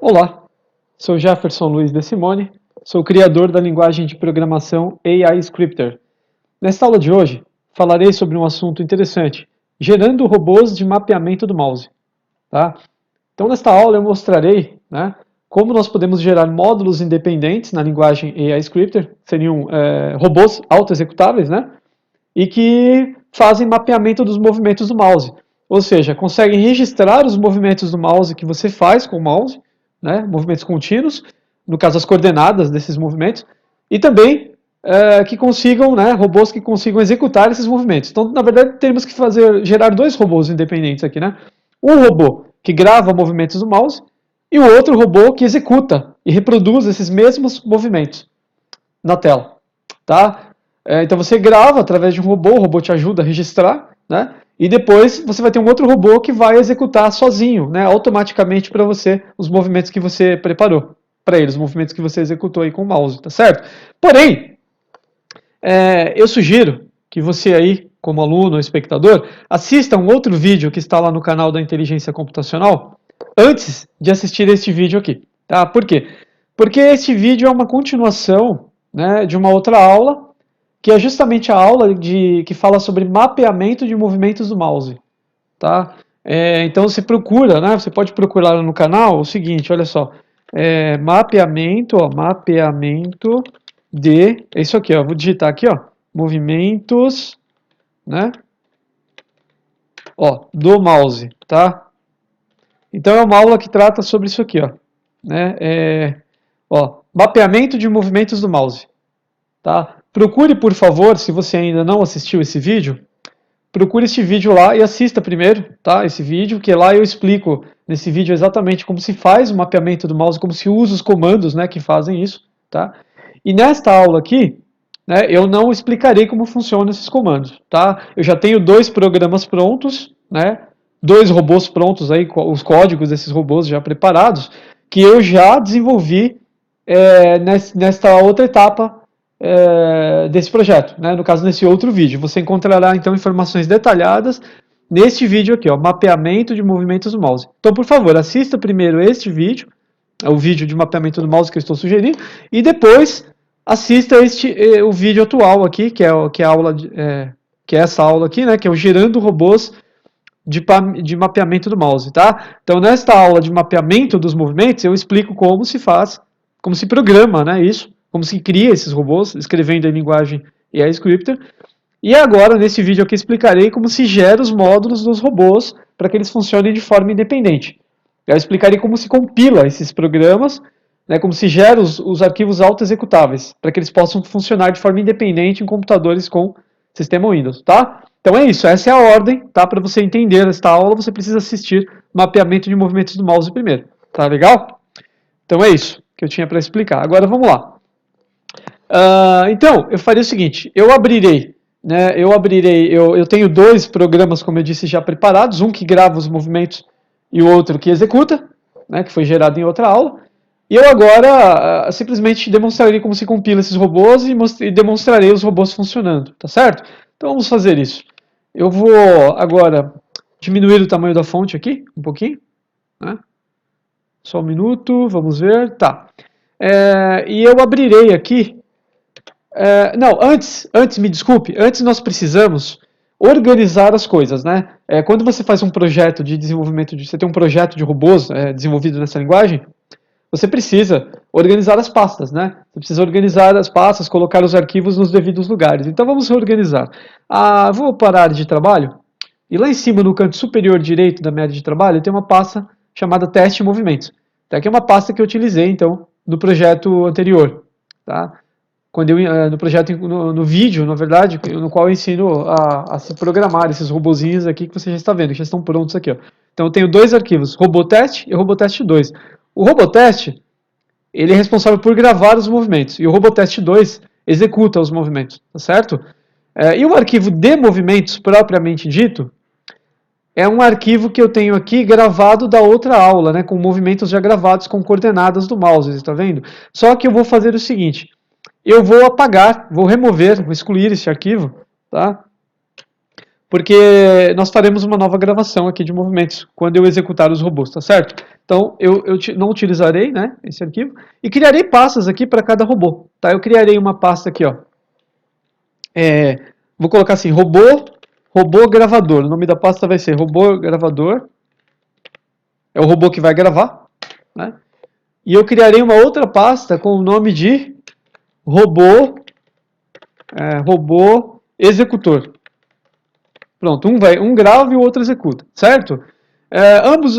Olá, sou Jefferson Luiz de Simone, sou criador da linguagem de programação AI Scripter. Nesta aula de hoje, falarei sobre um assunto interessante, gerando robôs de mapeamento do mouse. Tá? Então, nesta aula eu mostrarei como nós podemos gerar módulos independentes na linguagem AI Scripter, seriam robôs auto-executáveis, e que fazem mapeamento dos movimentos do mouse. Ou seja, conseguem registrar os movimentos do mouse que você faz com o mouse, movimentos contínuos, no caso as coordenadas desses movimentos, e também que consigam, robôs que consigam executar esses movimentos. Então, na verdade, temos que gerar dois robôs independentes aqui, Um robô que grava movimentos do mouse e o outro robô que executa e reproduz esses mesmos movimentos na tela, tá? Então você grava através de um robô, o robô te ajuda a registrar, e depois você vai ter um outro robô que vai executar sozinho, automaticamente para você, os movimentos que você preparou para ele, os movimentos que você executou aí com o mouse, tá certo? Porém, eu sugiro que você aí, como aluno ou espectador, assista um outro vídeo que está lá no canal da Inteligência Computacional, antes de assistir este vídeo aqui, tá? Por quê? Porque este vídeo é uma continuação, de uma outra aula, que é justamente a aula que fala sobre mapeamento de movimentos do mouse, tá? Então você procura, você pode procurar no canal o seguinte, olha só, mapeamento de, é isso aqui, ó, vou digitar aqui, ó, movimentos, do mouse, tá? Então é uma aula que trata sobre isso aqui, ó, mapeamento de movimentos do mouse, tá? Procure, por favor, se você ainda não assistiu esse vídeo, procure este vídeo lá e assista primeiro, tá? Esse vídeo, que lá eu explico nesse vídeo exatamente como se faz o mapeamento do mouse, como se usa os comandos, que fazem isso, tá? E nesta aula aqui, eu não explicarei como funcionam esses comandos, tá? Eu já tenho dois programas prontos, dois robôs prontos aí, os códigos desses robôs já preparados, que eu já desenvolvi nesta outra etapa desse projeto, no caso nesse outro vídeo. Você encontrará então informações detalhadas neste vídeo aqui, ó, mapeamento de movimentos do mouse. Então, por favor, assista primeiro este vídeo, o vídeo de mapeamento do mouse que eu estou sugerindo, e depois assista o vídeo atual aqui, que é essa aula aqui, que é o gerando robôs de mapeamento do mouse, tá? Então, nesta aula de mapeamento dos movimentos, eu explico como se faz, como se programa, isso, como se cria esses robôs, escrevendo em linguagem AI Scripter. E agora, nesse vídeo aqui, explicarei como se gera os módulos dos robôs para que eles funcionem de forma independente. Eu explicarei como se compila esses programas, como se gera os arquivos auto-executáveis, para que eles possam funcionar de forma independente em computadores com sistema Windows, tá? Então é isso, essa é a ordem, tá? Para você entender esta aula, você precisa assistir mapeamento de movimentos do mouse primeiro, tá legal? Então é isso que eu tinha para explicar. Agora vamos lá. Então, eu faria o seguinte, eu tenho dois programas, como eu disse, já preparados, um que grava os movimentos e o outro que executa, que foi gerado em outra aula, e eu agora simplesmente demonstrarei como se compila esses robôs e demonstrarei os robôs funcionando, tá certo? Então vamos fazer isso. Eu vou agora diminuir o tamanho da fonte aqui, um pouquinho, Só um minuto, vamos ver, tá. E eu abrirei aqui, não, antes me desculpe, antes nós precisamos organizar as coisas, quando você faz um projeto de desenvolvimento, você tem um projeto de robôs desenvolvido nessa linguagem, você precisa organizar as pastas, Você precisa organizar as pastas, colocar os arquivos nos devidos lugares. Então vamos reorganizar. Vou para a área de trabalho, e lá em cima, no canto superior direito da minha área de trabalho, tem uma pasta chamada teste e movimentos. Então, aqui é uma pasta que eu utilizei, então, no projeto anterior, tá? No vídeo, na verdade, no qual eu ensino a se programar esses robozinhos aqui que você já está vendo, que já estão prontos aqui, ó. Então eu tenho dois arquivos, robotest e robotest 2. O robotest, ele é responsável por gravar os movimentos, e o robotest 2 executa os movimentos, tá certo? E o arquivo de movimentos, propriamente dito, é um arquivo que eu tenho aqui gravado da outra aula, com movimentos já gravados com coordenadas do mouse, está vendo? Só que eu vou fazer o seguinte, eu vou apagar, vou remover, vou excluir esse arquivo, tá? porque nós faremos uma nova gravação aqui de movimentos quando eu executar os robôs, tá certo? Então, eu não utilizarei, né, esse arquivo, e criarei pastas aqui para cada robô, tá? Eu criarei uma pasta aqui, ó. Vou colocar assim, robô gravador. O nome da pasta vai ser robô gravador. É o robô que vai gravar, né? E eu criarei uma outra pasta com o nome de robô executor. Pronto, um grava e o outro executa, certo?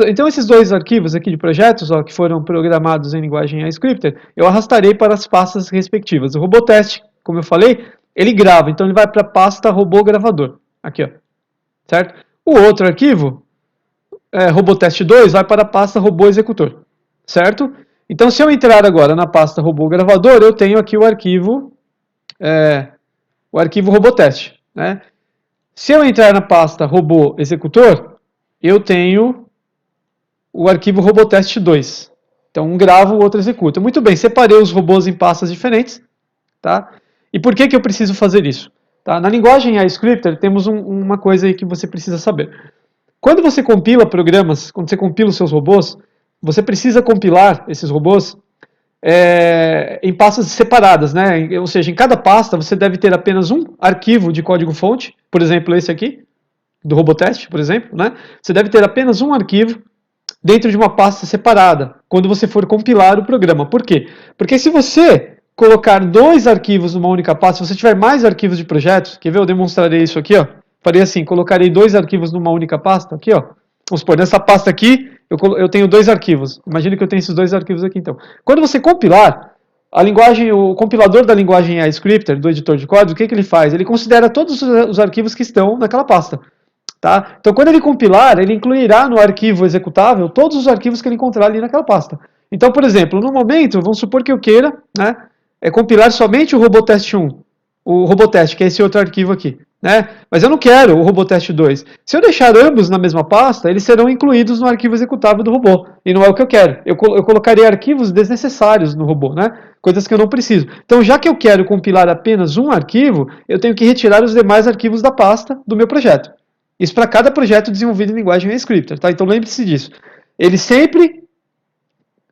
Então esses dois arquivos aqui de projetos, ó, que foram programados em linguagem iScripter, eu arrastarei para as pastas respectivas. O robô teste, como eu falei, ele grava, então ele vai para a pasta robô gravador, aqui, ó, certo? O outro arquivo, robô teste 2, vai para a pasta robô executor, certo? Então se eu entrar agora na pasta robô gravador, eu tenho aqui o arquivo robô teste, né? Se eu entrar na pasta robô executor, eu tenho o arquivo robotest2. Então, um grava, o outro executa. Muito bem, separei os robôs em pastas diferentes. Tá? E por que eu preciso fazer isso? Tá? Na linguagem iScripter, temos uma coisa aí que você precisa saber. Quando você compila programas, quando você compila os seus robôs, você precisa compilar esses robôs em pastas separadas, né? Ou seja, em cada pasta você deve ter apenas um arquivo de código-fonte, por exemplo, esse aqui, do Robotest, por exemplo, né? Você deve ter apenas um arquivo dentro de uma pasta separada, quando você for compilar o programa. Por quê? Porque se você colocar dois arquivos numa única pasta, se você tiver mais arquivos de projetos, quer ver? Eu demonstrarei isso aqui, ó. Farei assim, colocarei dois arquivos numa única pasta, aqui, ó. Vamos supor, nessa pasta aqui, eu tenho dois arquivos. Imagine que eu tenho esses dois arquivos aqui, então. Quando você compilar, o compilador da linguagem iScripter, do editor de código, o que ele faz? Ele considera todos os arquivos que estão naquela pasta. Tá? Então, quando ele compilar, ele incluirá no arquivo executável todos os arquivos que ele encontrar ali naquela pasta. Então, por exemplo, no momento, vamos supor que eu queira, né, compilar somente o robotest1, o robotest, que é esse outro arquivo aqui. Né? Mas eu não quero o robotest2. Se eu deixar ambos na mesma pasta, eles serão incluídos no arquivo executável do robô. E não é o que eu quero. Eu colocarei arquivos desnecessários no robô, né? Coisas que eu não preciso. Então, já que eu quero compilar apenas um arquivo, eu tenho que retirar os demais arquivos da pasta do meu projeto. Isso para cada projeto desenvolvido em linguagem iScripter, tá? Então lembre-se disso. Ele sempre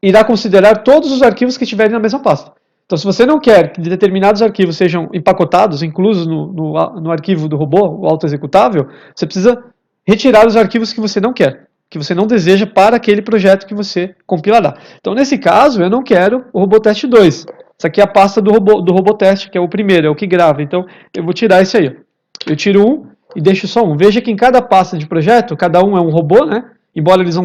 irá considerar todos os arquivos que estiverem na mesma pasta. Então, se você não quer que determinados arquivos sejam empacotados, inclusos no arquivo do robô, o autoexecutável, você precisa retirar os arquivos que você não quer, que você não deseja para aquele projeto que você compilará. Então, nesse caso, eu não quero o robotest 2. Essa aqui é a pasta do robotest, que é o primeiro, é o que grava. Então, eu vou tirar esse aí. Eu tiro um e deixo só um. Veja que em cada pasta de projeto, cada um é um robô, né? Embora eles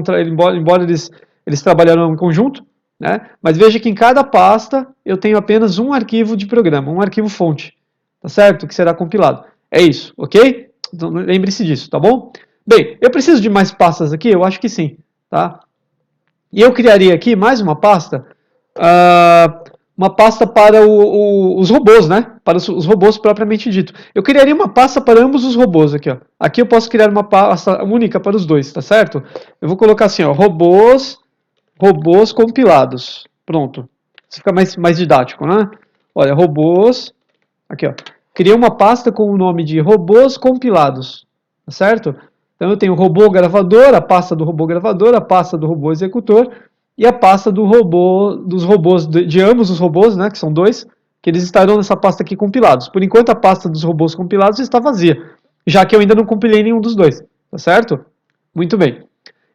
trabalharam em conjunto, né? Mas veja que em cada pasta eu tenho apenas um arquivo de programa, um arquivo fonte, tá certo? Que será compilado. É isso, ok? Então, lembre-se disso, tá bom? Bem, eu preciso de mais pastas aqui? Eu acho que sim, tá? E eu criaria aqui mais uma pasta para os robôs, né? Para os robôs propriamente dito. Eu criaria uma pasta para ambos os robôs aqui, ó. Aqui eu posso criar uma pasta única para os dois, tá certo? Eu vou colocar assim, ó, robôs compilados. Pronto. Isso fica mais didático, né? Olha, robôs, aqui, ó. Criei uma pasta com o nome de robôs compilados, tá certo? Então eu tenho o robô gravador, a pasta do robô gravador, a pasta do robô executor e a pasta dos robôs, de ambos os robôs, né, que são dois, que eles estarão nessa pasta aqui compilados. Por enquanto a pasta dos robôs compilados está vazia, já que eu ainda não compilei nenhum dos dois, tá certo? Muito bem.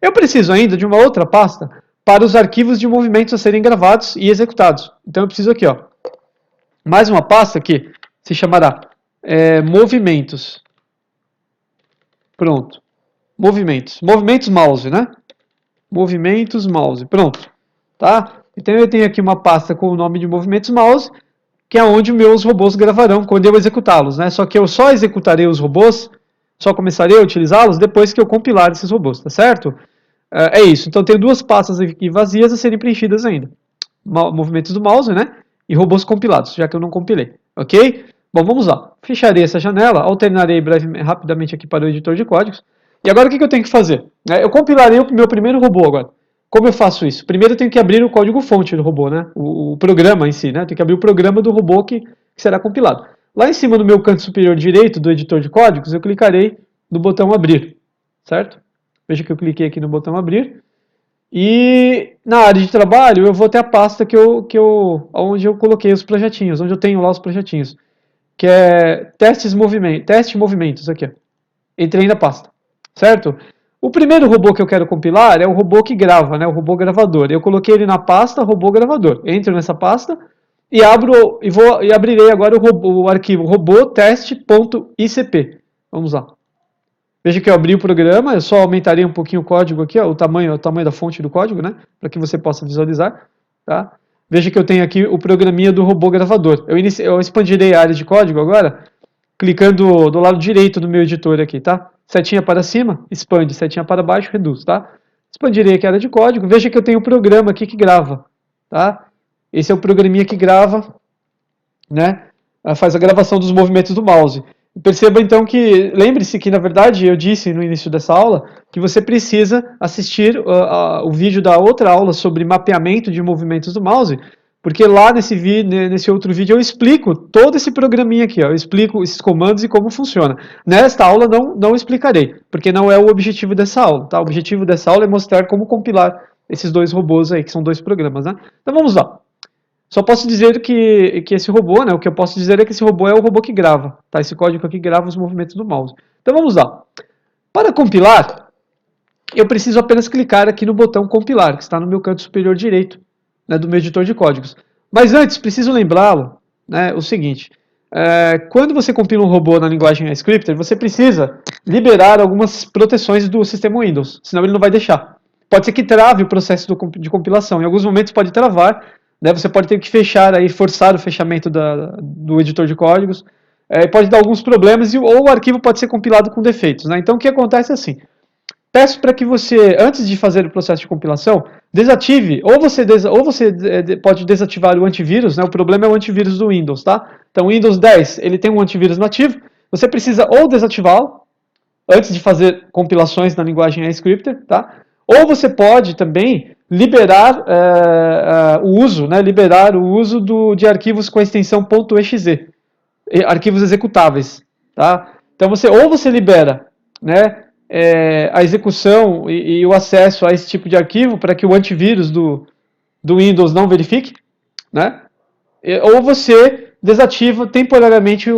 Eu preciso ainda de uma outra pasta para os arquivos de movimentos a serem gravados e executados. Então eu preciso aqui, ó, mais uma pasta que se chamará movimentos. Pronto. Movimentos mouse, né? Movimentos mouse. Pronto. Tá? Então eu tenho aqui uma pasta com o nome de movimentos mouse, que é onde meus robôs gravarão quando eu executá-los, né? Só que eu só executarei os robôs, só começarei a utilizá-los depois que eu compilar esses robôs, tá certo? É isso. Então tenho duas pastas aqui vazias a serem preenchidas ainda. Movimentos do mouse, né? E robôs compilados, já que eu não compilei. Ok? Bom, vamos lá. Fecharei essa janela, alternarei rapidamente aqui para o editor de códigos. E agora o que eu tenho que fazer? Eu compilarei o meu primeiro robô agora. Como eu faço isso? Primeiro eu tenho que abrir o código-fonte do robô, né? O programa em si, né? Eu tenho que abrir o programa do robô que será compilado. Lá em cima no meu canto superior direito do editor de códigos, eu clicarei no botão abrir, certo? Veja que eu cliquei aqui no botão abrir. E na área de trabalho eu vou ter a pasta onde eu coloquei os projetinhos, onde eu tenho lá os projetinhos, que é teste movimentos aqui. Ó. Entrei na pasta, certo? O primeiro robô que eu quero compilar é o robô que grava, né? O robô gravador. Eu coloquei ele na pasta robô gravador. Entro nessa pasta e abrirei agora o arquivo robô teste.icp. Vamos lá. Veja que eu abri o programa, eu só aumentarei um pouquinho o código aqui, ó, o tamanho da fonte do código, né, para que você possa visualizar, tá? Veja que eu tenho aqui o programinha do robô gravador. Eu expandirei a área de código agora, clicando do lado direito do meu editor aqui, tá? Setinha para cima, expande, setinha para baixo, reduz, tá? Expandirei aqui a área de código, veja que eu tenho o programa aqui que grava, tá? Esse é o programinha que grava, né, faz a gravação dos movimentos do mouse. Perceba então que, lembre-se que na verdade eu disse no início dessa aula que você precisa assistir o vídeo da outra aula sobre mapeamento de movimentos do mouse, porque lá nesse outro vídeo eu explico todo esse programinha aqui, ó, eu explico esses comandos e como funciona. Nesta aula não explicarei, porque não é o objetivo dessa aula, tá? O objetivo dessa aula é mostrar como compilar esses dois robôs aí, que são dois programas, né? Então vamos lá. Só posso dizer que esse robô, né, o que eu posso dizer é que esse robô é o robô que grava, tá? Esse código aqui grava os movimentos do mouse. Então vamos lá. Para compilar, eu preciso apenas clicar aqui no botão compilar, que está no meu canto superior direito, né, do meu editor de códigos. Mas antes, preciso lembrá-lo, né, o seguinte, quando você compila um robô na linguagem Scripter, você precisa liberar algumas proteções do sistema Windows, senão ele não vai deixar. Pode ser que trave o processo de compilação, em alguns momentos pode travar, né, você pode ter que fechar, aí, forçar o fechamento do editor de códigos, pode dar alguns problemas, ou o arquivo pode ser compilado com defeitos. Né? Então o que acontece é assim, peço para que você, antes de fazer o processo de compilação, desative, ou você pode desativar o antivírus, né? O problema é o antivírus do Windows, tá? Então o Windows 10, ele tem um antivírus nativo, você precisa ou desativá-lo, antes de fazer compilações na linguagem Scripter, tá? Ou você pode também liberar liberar o uso de arquivos com a extensão .exe, arquivos executáveis, tá? Então você libera, né, a execução e o acesso a esse tipo de arquivo para que o antivírus do Windows não verifique, né? Ou você desativa temporariamente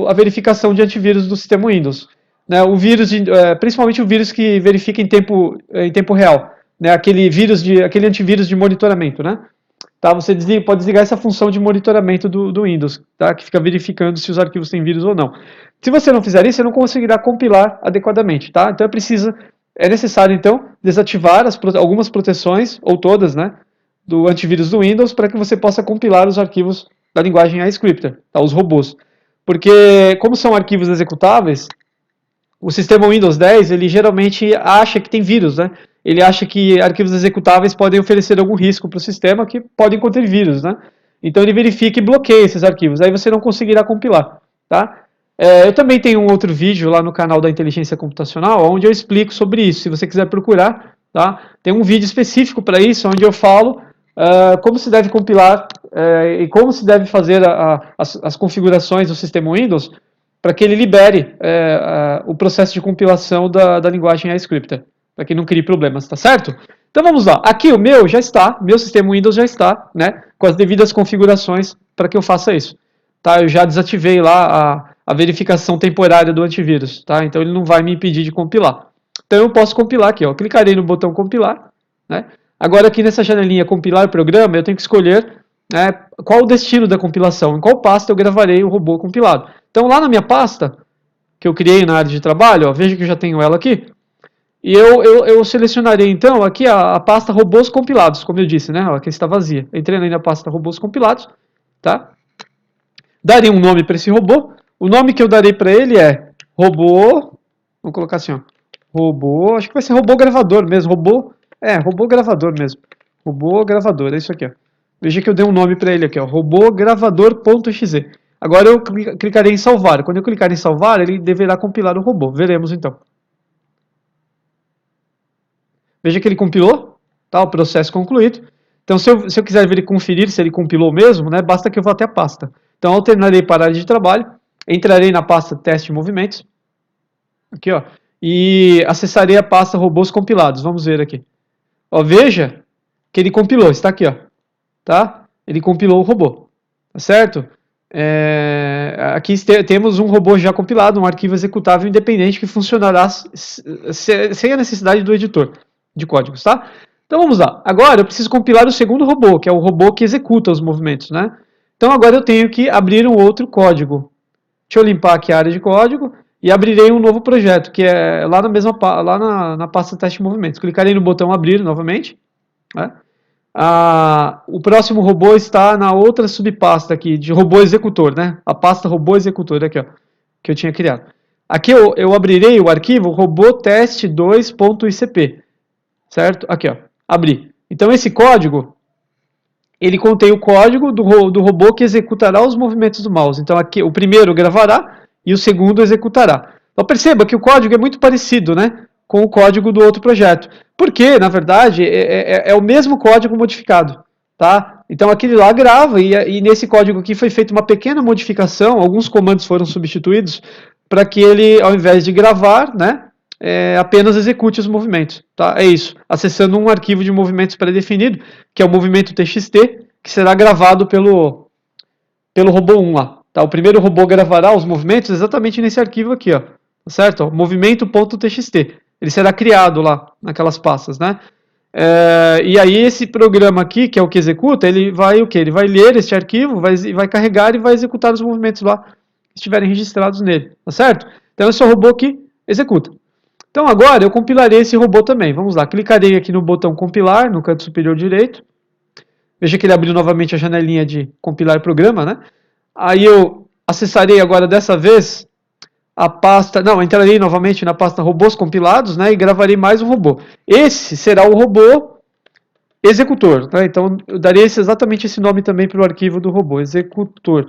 a verificação de antivírus do sistema Windows. Né? O vírus, principalmente o vírus que verifica em tempo real, né? Aquele antivírus de monitoramento, né? Tá? Você pode desligar essa função de monitoramento do Windows, tá? Que fica verificando se os arquivos têm vírus ou não. Se você não fizer isso, você não conseguirá compilar adequadamente, tá? Então é necessário então desativar algumas proteções, ou todas, né, do antivírus do Windows, para que você possa compilar os arquivos da linguagem iScripter, tá? Os robôs. Porque como são arquivos executáveis, o sistema Windows 10, ele geralmente acha que tem vírus, né? Ele acha que arquivos executáveis podem oferecer algum risco para o sistema que podem conter vírus, né? Então ele verifica e bloqueia esses arquivos, aí você não conseguirá compilar, tá? Eu também tenho um outro vídeo lá no canal da Inteligência Computacional, onde eu explico sobre isso, se você quiser procurar, tá? Tem um vídeo específico para isso, onde eu falo como se deve compilar e como se deve fazer as configurações do sistema Windows para que ele libere o processo de compilação da linguagem iScripter, para que não crie problemas, tá certo? Então vamos lá, aqui o meu sistema Windows já está, né, com as devidas configurações para que eu faça isso. Tá? Eu já desativei lá a verificação temporária do antivírus, tá? Então ele não vai me impedir de compilar. Então eu posso compilar aqui, ó, clicarei no botão compilar, né? Agora aqui nessa janelinha compilar programa, eu tenho que escolher, né, qual o destino da compilação, em qual pasta eu gravarei o robô compilado. Então lá na minha pasta, que eu criei na área de trabalho, ó, veja que eu já tenho ela aqui, e eu selecionarei então aqui a pasta robôs compilados, como eu disse, né, ó, que está vazia. Entrei na pasta robôs compilados, tá? Darei um nome para esse robô, o nome que eu darei para ele é robô, vamos colocar assim, ó, robô, acho que vai ser robô gravador mesmo, robô gravador mesmo, robô gravador, é isso aqui, ó. Veja que eu dei um nome para ele aqui, ó, robô gravador.exe. Agora eu clicarei em salvar. Quando eu clicar em salvar, ele deverá compilar o robô. Veremos então. Veja que ele compilou, tá? O processo concluído. Então, se eu quiser conferir se ele compilou mesmo, né, basta que eu vá até a pasta. Então, alternarei para a área de trabalho, entrarei na pasta teste movimentos. Aqui, ó. e acessarei a pasta robôs compilados. Vamos ver aqui. Ó, veja que ele compilou, está aqui, ó, tá? Ele compilou o robô, tá certo? Aqui temos um robô já compilado, um arquivo executável independente que funcionará sem a necessidade do editor de códigos, tá? Então vamos lá. Agora eu preciso compilar o segundo robô, que é o robô que executa os movimentos, né? Então agora eu tenho que abrir um outro código. Deixa eu limpar aqui a área de código e abrirei um novo projeto, que é lá na pasta teste de movimentos. Clicarei no botão abrir novamente, né? O próximo robô está na outra subpasta aqui, de robô executor, né? A pasta robô executor, aqui, ó, que eu tinha criado. Aqui eu abrirei o arquivo robotest2.icp, certo? Aqui, ó, abri. Então esse código, ele contém o código do robô que executará os movimentos do mouse. Então aqui o primeiro gravará e o segundo executará. Então perceba que o código é muito parecido, né, com o código do outro projeto. Porque, na verdade, é o mesmo código modificado, tá? Então aquele lá grava e nesse código aqui foi feita uma pequena modificação, alguns comandos foram substituídos para que ele, ao invés de gravar, né, apenas execute os movimentos, tá? É isso, acessando um arquivo de movimentos pré-definido, que é o movimento TXT, que será gravado pelo robô 1 lá, tá? O primeiro robô gravará os movimentos exatamente nesse arquivo aqui, ó, tá certo? Movimento.txt. Ele será criado lá, naquelas pastas, né? E aí esse programa aqui, que é o que executa, ele vai o quê? Ele vai ler este arquivo, vai carregar e vai executar os movimentos lá que estiverem registrados nele, tá certo? Então esse é o robô que executa. Então agora eu compilarei esse robô também. Vamos lá, clicarei aqui no botão compilar, no canto superior direito. Veja que ele abriu novamente a janelinha de compilar programa, né? Aí eu acessarei agora dessa vez a pasta, não, entrarei novamente na pasta robôs compilados, né, e gravarei mais um robô. Esse será o robô executor, tá? Então eu darei exatamente esse nome também para o arquivo do robô, executor.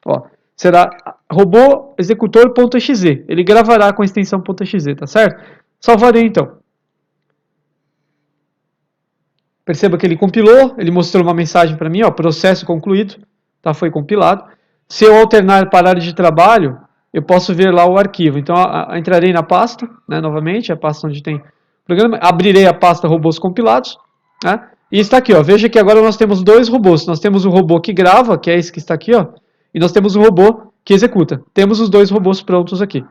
Ó, será robô executor.exe. Ele gravará com a extensão .exe, tá certo? Salvarei então. Perceba que ele compilou, ele mostrou uma mensagem para mim, ó, processo concluído, tá? Foi compilado. Se eu alternar para a área de trabalho, eu posso ver lá o arquivo. Então, entrarei na pasta, né, novamente, a pasta onde tem programa, abrirei a pasta robôs compilados, né, e está aqui, ó, veja que agora nós temos dois robôs. Nós temos o robô que grava, que é esse que está aqui, ó, e nós temos o robô que executa. Temos os dois robôs prontos aqui,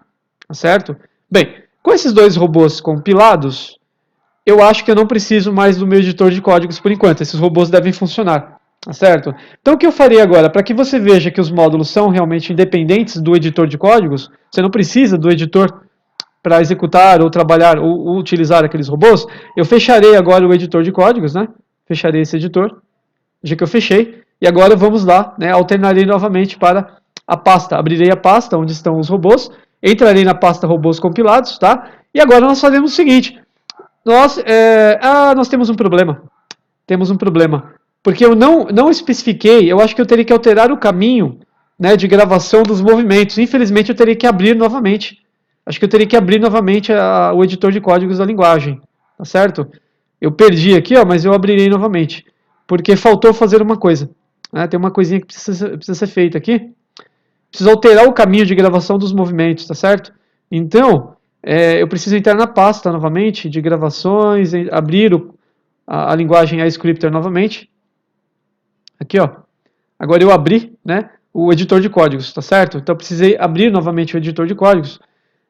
tá certo? Bem, com esses dois robôs compilados, eu acho que eu não preciso mais do meu editor de códigos por enquanto. Esses robôs devem funcionar, tá certo? Então o que eu farei agora? Para que você veja que os módulos são realmente independentes do editor de códigos, você não precisa do editor para executar ou trabalhar ou utilizar aqueles robôs, eu fecharei agora o editor de códigos, né? Fecharei esse editor, já que eu fechei, e agora vamos lá, né? Alternarei novamente para a pasta, abrirei a pasta onde estão os robôs, entrarei na pasta robôs compilados, tá? E agora nós fazemos o seguinte, nós temos um problema. Temos um problema. Porque eu não especifiquei, eu acho que eu teria que alterar o caminho, né, de gravação dos movimentos. Infelizmente, eu teria que abrir novamente. Acho que eu teria que abrir novamente o editor de códigos da linguagem. Tá certo? Eu perdi aqui, ó, mas eu abrirei novamente. Porque faltou fazer uma coisa. Né, tem uma coisinha que precisa ser feita aqui. Preciso alterar o caminho de gravação dos movimentos, tá certo? Então, eu preciso entrar na pasta novamente de gravações, abrir a linguagem iScripter novamente. Aqui, ó. Agora eu abri, né, o editor de códigos, tá certo? Então eu precisei abrir novamente o editor de códigos.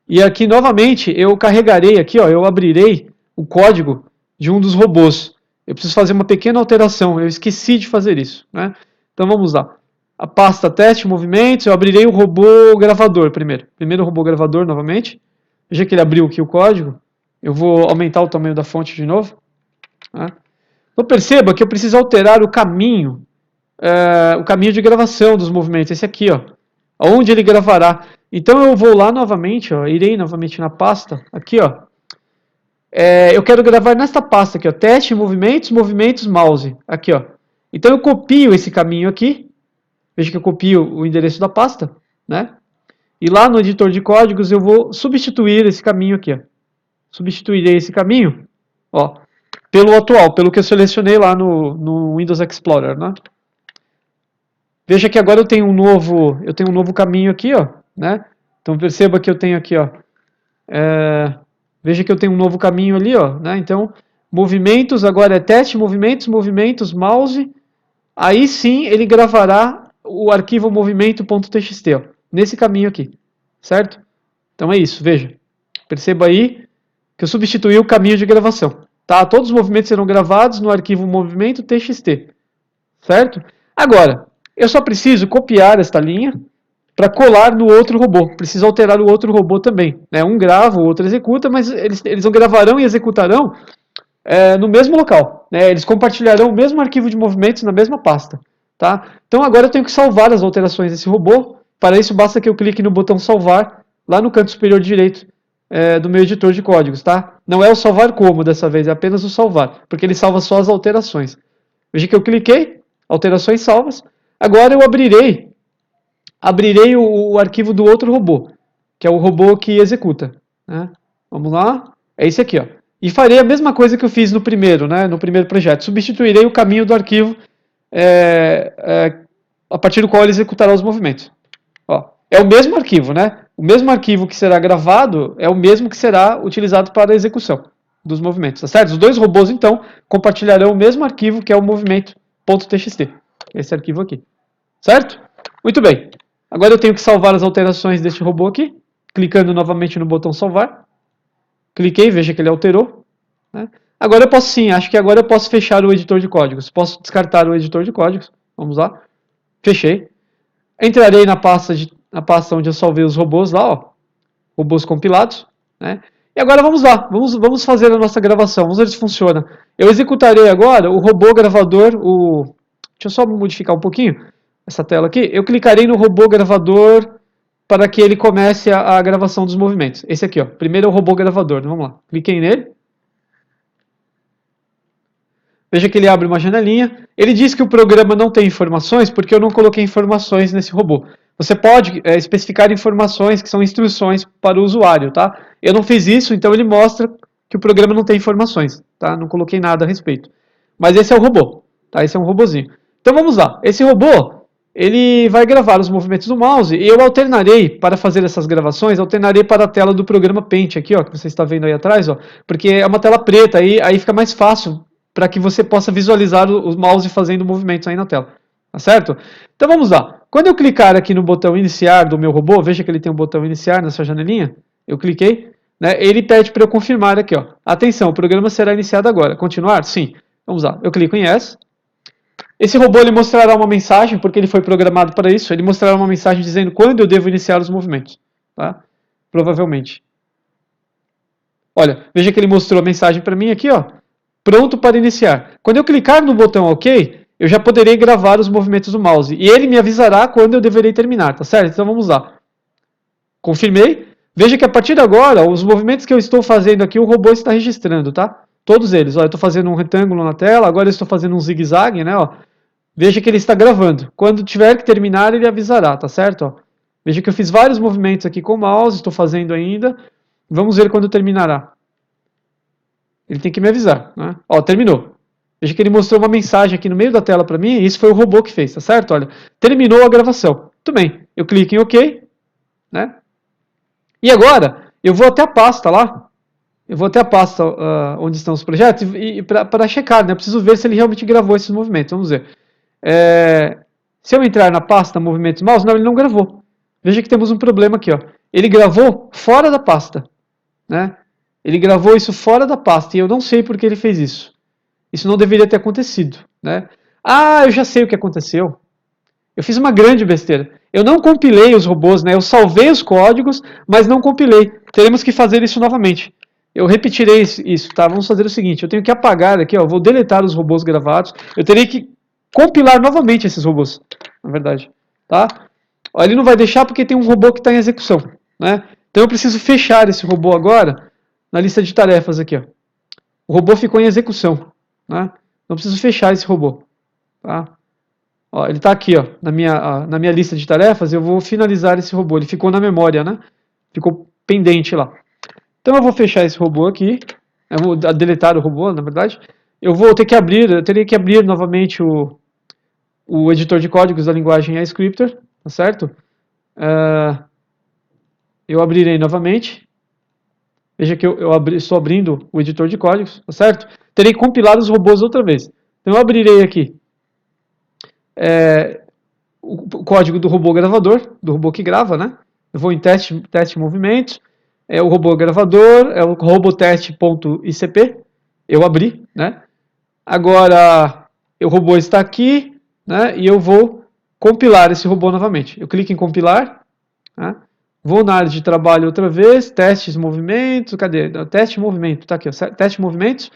E aqui novamente eu carregarei aqui, ó, eu abrirei o código de um dos robôs. Eu preciso fazer uma pequena alteração, eu esqueci de fazer isso, né? Então vamos lá. A pasta teste movimentos, eu abrirei o robô gravador primeiro. Primeiro o robô gravador novamente. Veja que ele abriu aqui o código. Eu vou aumentar o tamanho da fonte de novo. Tá? Então perceba que eu preciso alterar o caminho de gravação dos movimentos. Esse aqui, ó. Onde ele gravará. Então eu vou lá novamente, ó, irei novamente na pasta. Aqui, ó. Eu quero gravar nesta pasta aqui, ó. Teste movimentos, movimentos, mouse. Aqui, ó. Então eu copio esse caminho aqui. Veja que eu copio o endereço da pasta, né? E lá no editor de códigos eu vou substituir esse caminho aqui, ó. Substituirei esse caminho, ó, pelo atual, pelo que eu selecionei lá no Windows Explorer, né? Veja que agora eu tenho um novo caminho aqui, ó, né? Então perceba que eu tenho aqui, ó, Veja que eu tenho um novo caminho ali, ó, né? Então, movimentos, agora é teste, movimentos, mouse. Aí sim ele gravará o arquivo movimento.txt, ó, nesse caminho aqui, certo? Então é isso, veja. Perceba aí que eu substituí o caminho de gravação. Tá? Todos os movimentos serão gravados no arquivo movimento.txt, certo? Agora, eu só preciso copiar esta linha para colar no outro robô. Preciso alterar o outro robô também. Né? Um grava, o outro executa, mas eles não gravarão e executarão no mesmo local. Né? Eles compartilharão o mesmo arquivo de movimentos na mesma pasta. Tá? Então agora eu tenho que salvar as alterações desse robô. Para isso basta que eu clique no botão salvar lá no canto superior direito do meu editor de códigos. Tá? Não é o salvar como dessa vez, é apenas o salvar, porque ele salva só as alterações. Veja que eu cliquei, alterações salvas. Agora eu abrirei o arquivo do outro robô, que é o robô que executa. Né? Vamos lá, é esse aqui, ó. E farei a mesma coisa que eu fiz no primeiro, né, no primeiro projeto. Substituirei o caminho do arquivo a partir do qual ele executará os movimentos. Ó, é o mesmo arquivo, né? O mesmo arquivo que será gravado é o mesmo que será utilizado para a execução dos movimentos, tá certo? Os dois robôs, então, compartilharão o mesmo arquivo que é o movimento.txt. Esse arquivo aqui, certo? Muito bem. Agora eu tenho que salvar as alterações deste robô aqui, clicando novamente no botão salvar. Cliquei, veja que ele alterou. Né? Agora eu posso sim, acho que agora eu posso fechar o editor de códigos. Posso descartar o editor de códigos. Vamos lá. Fechei. Entrarei na pasta onde eu salvei os robôs lá, ó. Robôs compilados. Né? E agora vamos lá, vamos fazer a nossa gravação, vamos ver se funciona. Eu executarei agora o robô gravador, deixa eu só modificar um pouquinho essa tela aqui. Eu clicarei no robô gravador para que ele comece a gravação dos movimentos. Esse aqui, ó. Primeiro é o robô gravador, vamos lá. Cliquei nele. Veja que ele abre uma janelinha. Ele diz que o programa não tem informações porque eu não coloquei informações nesse robô. Você pode especificar informações que são instruções para o usuário, tá? Eu não fiz isso, então ele mostra que o programa não tem informações, tá? Não coloquei nada a respeito. Mas esse é o robô, tá? Esse é um robozinho. Então vamos lá. Esse robô, ele vai gravar os movimentos do mouse e eu alternarei, para fazer essas gravações, alternarei para a tela do programa Paint aqui, ó, que você está vendo aí atrás, ó, porque é uma tela preta, aí fica mais fácil para que você possa visualizar o mouse fazendo movimentos aí na tela. Tá certo? Então vamos lá. Quando eu clicar aqui no botão iniciar do meu robô, veja que ele tem um botão iniciar nessa janelinha. Eu cliquei, né? Ele pede para eu confirmar aqui, ó. Atenção, o programa será iniciado agora. Continuar? Sim. Vamos lá. Eu clico em Yes. Esse robô ele mostrará uma mensagem, porque ele foi programado para isso. Ele mostrará uma mensagem dizendo quando eu devo iniciar os movimentos. Tá? Provavelmente. Olha, veja que ele mostrou a mensagem para mim aqui, ó. Pronto para iniciar. Quando eu clicar no botão OK, eu já poderei gravar os movimentos do mouse. E ele me avisará quando eu deverei terminar, tá certo? Então vamos lá. Confirmei. Veja que a partir de agora, os movimentos que eu estou fazendo aqui, o robô está registrando, tá? Todos eles. Ó, eu estou fazendo um retângulo na tela, agora eu estou fazendo um zigue-zague, né? Ó. Veja que ele está gravando. Quando tiver que terminar, ele avisará, tá certo? Ó. Veja que eu fiz vários movimentos aqui com o mouse, estou fazendo ainda. Vamos ver quando terminará. Ele tem que me avisar, né? Ó, terminou. Veja que ele mostrou uma mensagem aqui no meio da tela para mim, e isso foi o robô que fez, tá certo? Olha, terminou a gravação. Muito bem, eu clico em OK, né? E agora, eu vou até a pasta lá, eu vou até a pasta onde estão os projetos, e para checar, né? Eu preciso ver se ele realmente gravou esses movimentos, vamos ver. Se eu entrar na pasta movimentos mouse, não, ele não gravou. Veja que temos um problema aqui, ó. Ele gravou fora da pasta, né? Ele gravou isso fora da pasta, e eu não sei por que ele fez isso. Isso não deveria ter acontecido, né? Ah, eu já sei o que aconteceu. Eu fiz uma grande besteira. Eu não compilei os robôs, né? Eu salvei os códigos, mas não compilei. Teremos que fazer isso novamente. Eu repetirei isso, tá? Vamos fazer o seguinte, eu tenho que apagar aqui, ó, vou deletar os robôs gravados. Eu terei que compilar novamente esses robôs, na verdade, tá? Ó, ele não vai deixar porque tem um robô que está em execução, né? Então eu preciso fechar esse robô agora na lista de tarefas aqui, ó. O robô ficou em execução, né? Não preciso fechar esse robô, tá? Ó, ele está aqui, ó, na minha lista de tarefas. Eu vou finalizar esse robô. Ele ficou na memória, né? Ficou pendente lá. Então eu vou fechar esse robô aqui. Eu vou deletar o robô, na verdade. Eu teria que abrir novamente o editor de códigos da linguagem iScripter, tá certo? Eu abrirei novamente. Veja que estou abrindo o editor de códigos, tá certo? Terei que compilar os robôs outra vez. Então eu abrirei aqui o código do robô gravador, do robô que grava, né? Eu vou em teste movimentos, é o robô gravador, é o robotest.icp, eu abri, né? Agora, o robô está aqui, né? E eu vou compilar esse robô novamente. Eu clico em compilar, né? Vou na área de trabalho outra vez, testes, movimentos, cadê? Teste movimento, tá aqui, ó, teste movimentos.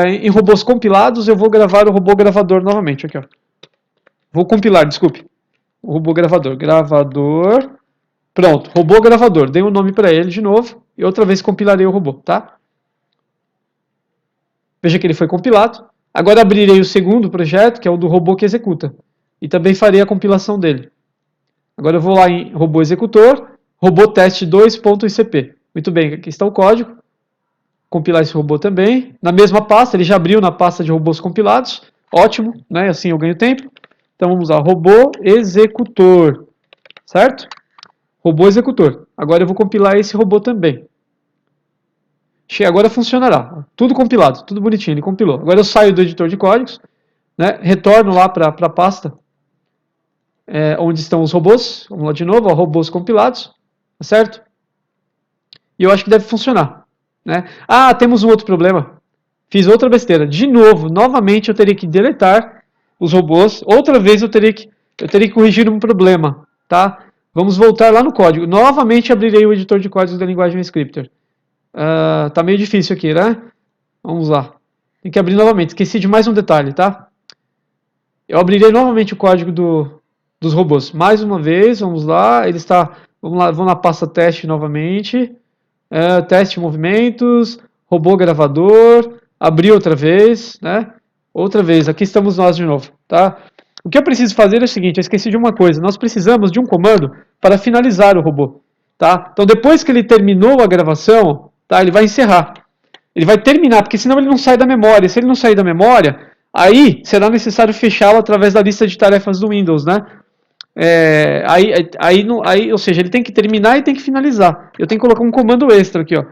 Em robôs compilados, eu vou gravar o robô gravador novamente, aqui, ó. Vou compilar, desculpe. O robô gravador. Gravador. Pronto, robô gravador. Dei um nome para ele de novo. E outra vez compilarei o robô, tá? Veja que ele foi compilado. Agora abrirei o segundo projeto, que é o do robô que executa. E também farei a compilação dele. Agora eu vou lá em robô executor, robô teste 2.icp. Muito bem, aqui está o código. Compilar esse robô também. Na mesma pasta, ele já abriu na pasta de robôs compilados. Ótimo, né? Assim eu ganho tempo. Então vamos lá, robô executor, certo? Robô executor. Agora eu vou compilar esse robô também. Agora funcionará. Tudo compilado, tudo bonitinho, ele compilou. Agora eu saio do editor de códigos, né? Retorno lá para a pasta onde estão os robôs. Vamos lá de novo, ó, robôs compilados, tá certo? E eu acho que deve funcionar, né? Ah, temos um outro problema. Fiz outra besteira. De novo, novamente eu teria que deletar os robôs. Outra vez eu teria que corrigir um problema, tá? Vamos voltar lá no código. Novamente abrirei o editor de códigos da linguagem Scripter. Tá meio difícil aqui, né? Vamos lá. Tem que abrir novamente. Esqueci de mais um detalhe, tá? Eu abrirei novamente o código dos robôs. Mais uma vez, vamos lá. Ele está. Vamos lá, vamos na pasta teste novamente. Teste movimentos, robô gravador. Abrir outra vez, né? Outra vez. Aqui estamos nós de novo, tá? O que eu preciso fazer é o seguinte, eu esqueci de uma coisa. Nós precisamos de um comando para finalizar o robô, tá? Então depois que ele terminou a gravação, tá? Ele vai encerrar. Ele vai terminar, porque senão ele não sai da memória. Se ele não sair da memória, aí será necessário fechá-lo através da lista de tarefas do Windows, né? Ou seja, ele tem que terminar e tem que finalizar. Eu tenho que colocar um comando extra aqui, ó.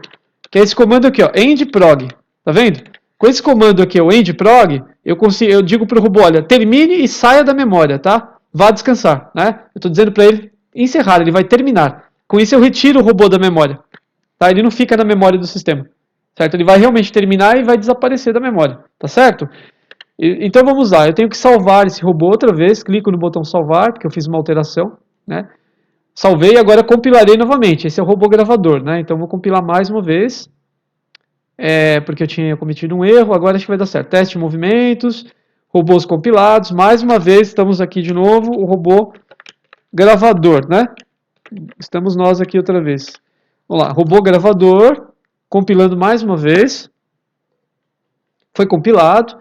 Que é esse comando aqui, ó, endprog. Tá vendo? Com esse comando aqui, o endprog, eu digo para o robô, olha, termine e saia da memória, tá? Vá descansar, né? Eu estou dizendo para ele encerrar, ele vai terminar. Com isso eu retiro o robô da memória, tá? Ele não fica na memória do sistema, certo? Ele vai realmente terminar e vai desaparecer da memória, tá certo? Então vamos lá, eu tenho que salvar esse robô outra vez, clico no botão salvar, porque eu fiz uma alteração, né? Salvei e agora compilarei novamente. Esse é o robô gravador, né? Então vou compilar mais uma vez, porque eu tinha cometido um erro, agora acho que vai dar certo. Teste de movimentos, robôs compilados, mais uma vez estamos aqui de novo, o robô gravador, né? Estamos nós aqui outra vez. Vamos lá, robô gravador, compilando mais uma vez. Foi compilado.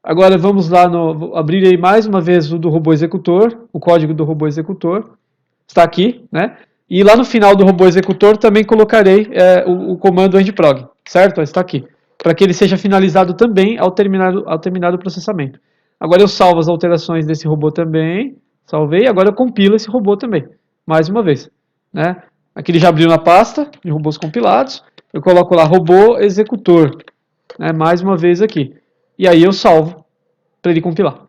Agora vamos lá, abrirei mais uma vez o do robô executor, o código do robô executor. Está aqui, né? E lá no final do robô executor também colocarei o comando endprog, certo? Está aqui. Para que ele seja finalizado também ao terminar o processamento. Agora eu salvo as alterações desse robô também. Salvei. Agora eu compilo esse robô também. Mais uma vez, né? Aqui ele já abriu na pasta de robôs compilados. Eu coloco lá robô executor, né? Mais uma vez aqui. E aí eu salvo para ele compilar.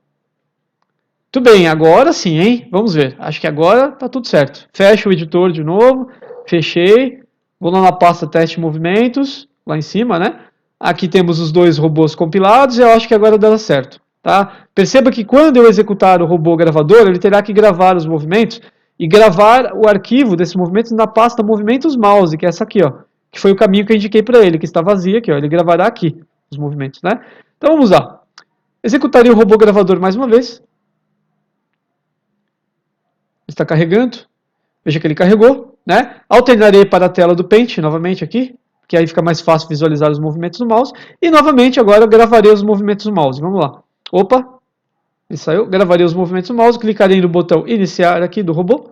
Tudo bem, agora sim, hein? Vamos ver. Acho que agora tá tudo certo. Fecho o editor de novo. Fechei. Vou lá na pasta teste movimentos, lá em cima, né? Aqui temos os dois robôs compilados e eu acho que agora dá certo, tá? Perceba que quando eu executar o robô gravador, ele terá que gravar os movimentos e gravar o arquivo desses movimentos na pasta movimentos mouse, que é essa aqui, ó. Que foi o caminho que eu indiquei para ele, que está vazia aqui, ó. Ele gravará aqui os movimentos, né? Então vamos lá. Executaria o robô gravador mais uma vez. Está carregando. Veja que ele carregou, né? Alternarei para a tela do Paint novamente aqui, que aí fica mais fácil visualizar os movimentos do mouse. E novamente agora eu gravarei os movimentos do mouse. Vamos lá. Opa, ele saiu. Gravarei os movimentos do mouse, clicarei no botão iniciar aqui do robô,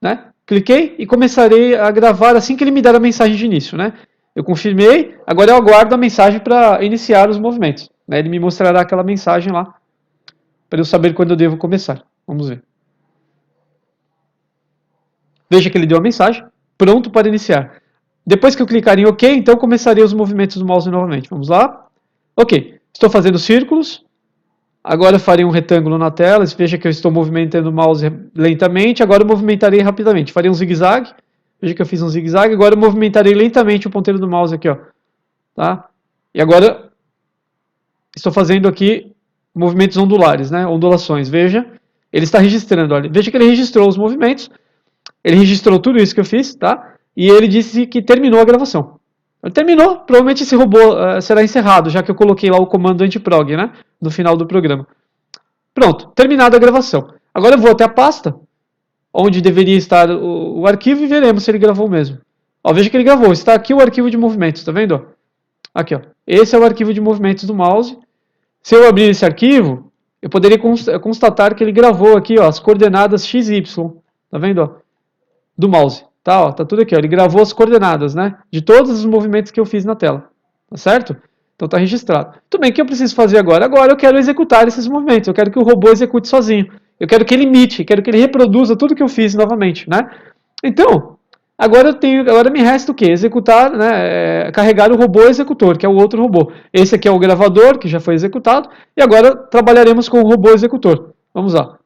né? Cliquei e começarei a gravar assim que ele me der a mensagem de início, né? Eu confirmei, agora eu aguardo a mensagem para iniciar os movimentos, né? Ele me mostrará aquela mensagem lá, para eu saber quando eu devo começar. Vamos ver. Veja que ele deu a mensagem, pronto para iniciar. Depois que eu clicar em OK, então começaria os movimentos do mouse novamente. Vamos lá. OK, estou fazendo círculos. Agora eu farei um retângulo na tela. Veja que eu estou movimentando o mouse lentamente. Agora eu movimentarei rapidamente. Farei um zigue-zague. Veja que eu fiz um zigue-zague. Agora eu movimentarei lentamente o ponteiro do mouse aqui, ó. Tá? E agora estou fazendo aqui movimentos ondulares, né? Ondulações. Veja, ele está registrando. Olha. Veja que ele registrou os movimentos. Ele registrou tudo isso que eu fiz, tá? E ele disse que terminou a gravação. Ele terminou, provavelmente esse robô será encerrado, já que eu coloquei lá o comando antiprog, né? No final do programa. Pronto, terminada a gravação. Agora eu vou até a pasta, onde deveria estar o arquivo, e veremos se ele gravou mesmo. Ó, veja que ele gravou, está aqui o arquivo de movimentos, tá vendo? Aqui, ó. Esse é o arquivo de movimentos do mouse. Se eu abrir esse arquivo, eu poderia constatar que ele gravou aqui, ó, as coordenadas x e y, tá vendo, ó, do mouse. Tá, ó, tá tudo aqui, ó. Ele gravou as coordenadas, né, de todos os movimentos que eu fiz na tela, tá certo? Então tá registrado. Tudo bem, o que eu preciso fazer agora? Agora eu quero executar esses movimentos, eu quero que o robô execute sozinho, eu quero que ele imite, quero que ele reproduza tudo que eu fiz novamente, né? Então, agora me resta o quê? Executar, né, carregar o robô executor, que é o outro robô. Esse aqui é o gravador, que já foi executado, e agora trabalharemos com o robô executor. Vamos lá.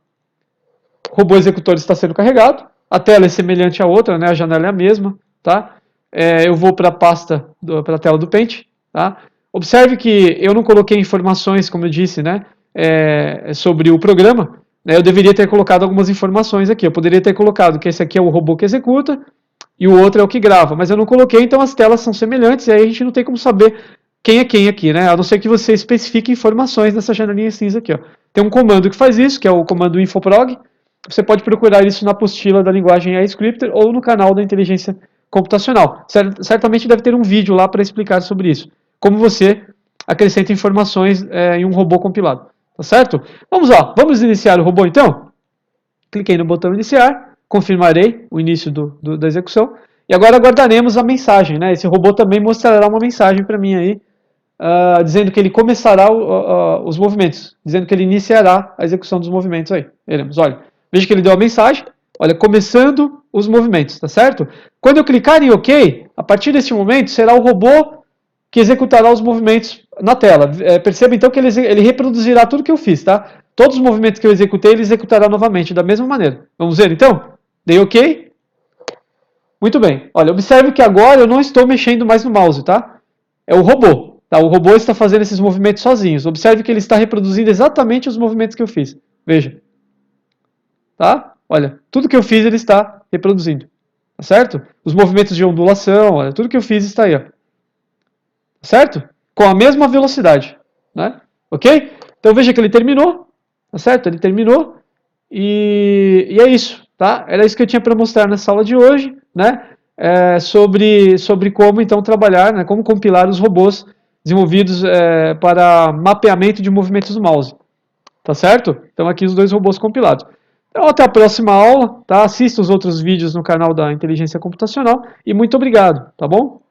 O robô executor está sendo carregado. A tela é semelhante à outra, né? A janela é a mesma, tá? Eu vou para a pasta, para a tela do Paint, tá? Observe que eu não coloquei informações, como eu disse, né? Sobre o programa. Né? Eu deveria ter colocado algumas informações aqui. Eu poderia ter colocado que esse aqui é o robô que executa e o outro é o que grava, mas eu não coloquei, então as telas são semelhantes e aí a gente não tem como saber quem é quem aqui, né? A não ser que você especifique informações nessa janelinha cinza aqui, ó. Tem um comando que faz isso, que é o comando infoprog. Você pode procurar isso na apostila da linguagem iScripter ou no canal da inteligência computacional. Certamente deve ter um vídeo lá para explicar sobre isso. Como você acrescenta informações em um robô compilado. Tá certo? Vamos lá, vamos iniciar o robô então? Cliquei no botão iniciar, confirmarei o início da execução. E agora aguardaremos a mensagem, né? Esse robô também mostrará uma mensagem para mim aí, dizendo que ele começará os movimentos, dizendo que ele iniciará a execução dos movimentos aí. Veremos, olha. Veja que ele deu a mensagem, olha, começando os movimentos, tá certo? Quando eu clicar em OK, a partir desse momento será o robô que executará os movimentos na tela. Perceba então que ele reproduzirá tudo que eu fiz, tá? Todos os movimentos que eu executei, ele executará novamente, da mesma maneira. Vamos ver então? Dei OK? Muito bem. Olha, observe que agora eu não estou mexendo mais no mouse, tá? É o robô. Tá? O robô está fazendo esses movimentos sozinhos. Observe que ele está reproduzindo exatamente os movimentos que eu fiz. Veja. Tá? Olha, tudo que eu fiz ele está reproduzindo. Tá certo? Os movimentos de ondulação, olha, tudo que eu fiz está aí, ó. Certo? Com a mesma velocidade, né? Ok? Então veja que ele terminou, tá certo? Ele terminou e é isso, tá? Era isso que eu tinha para mostrar nessa aula de hoje, né? Sobre como então trabalhar, né? Como compilar os robôs desenvolvidos para mapeamento de movimentos do mouse, tá certo? Então aqui os dois robôs compilados. Então até a próxima aula, tá? Assista os outros vídeos no canal da Inteligência Computacional e muito obrigado, tá bom?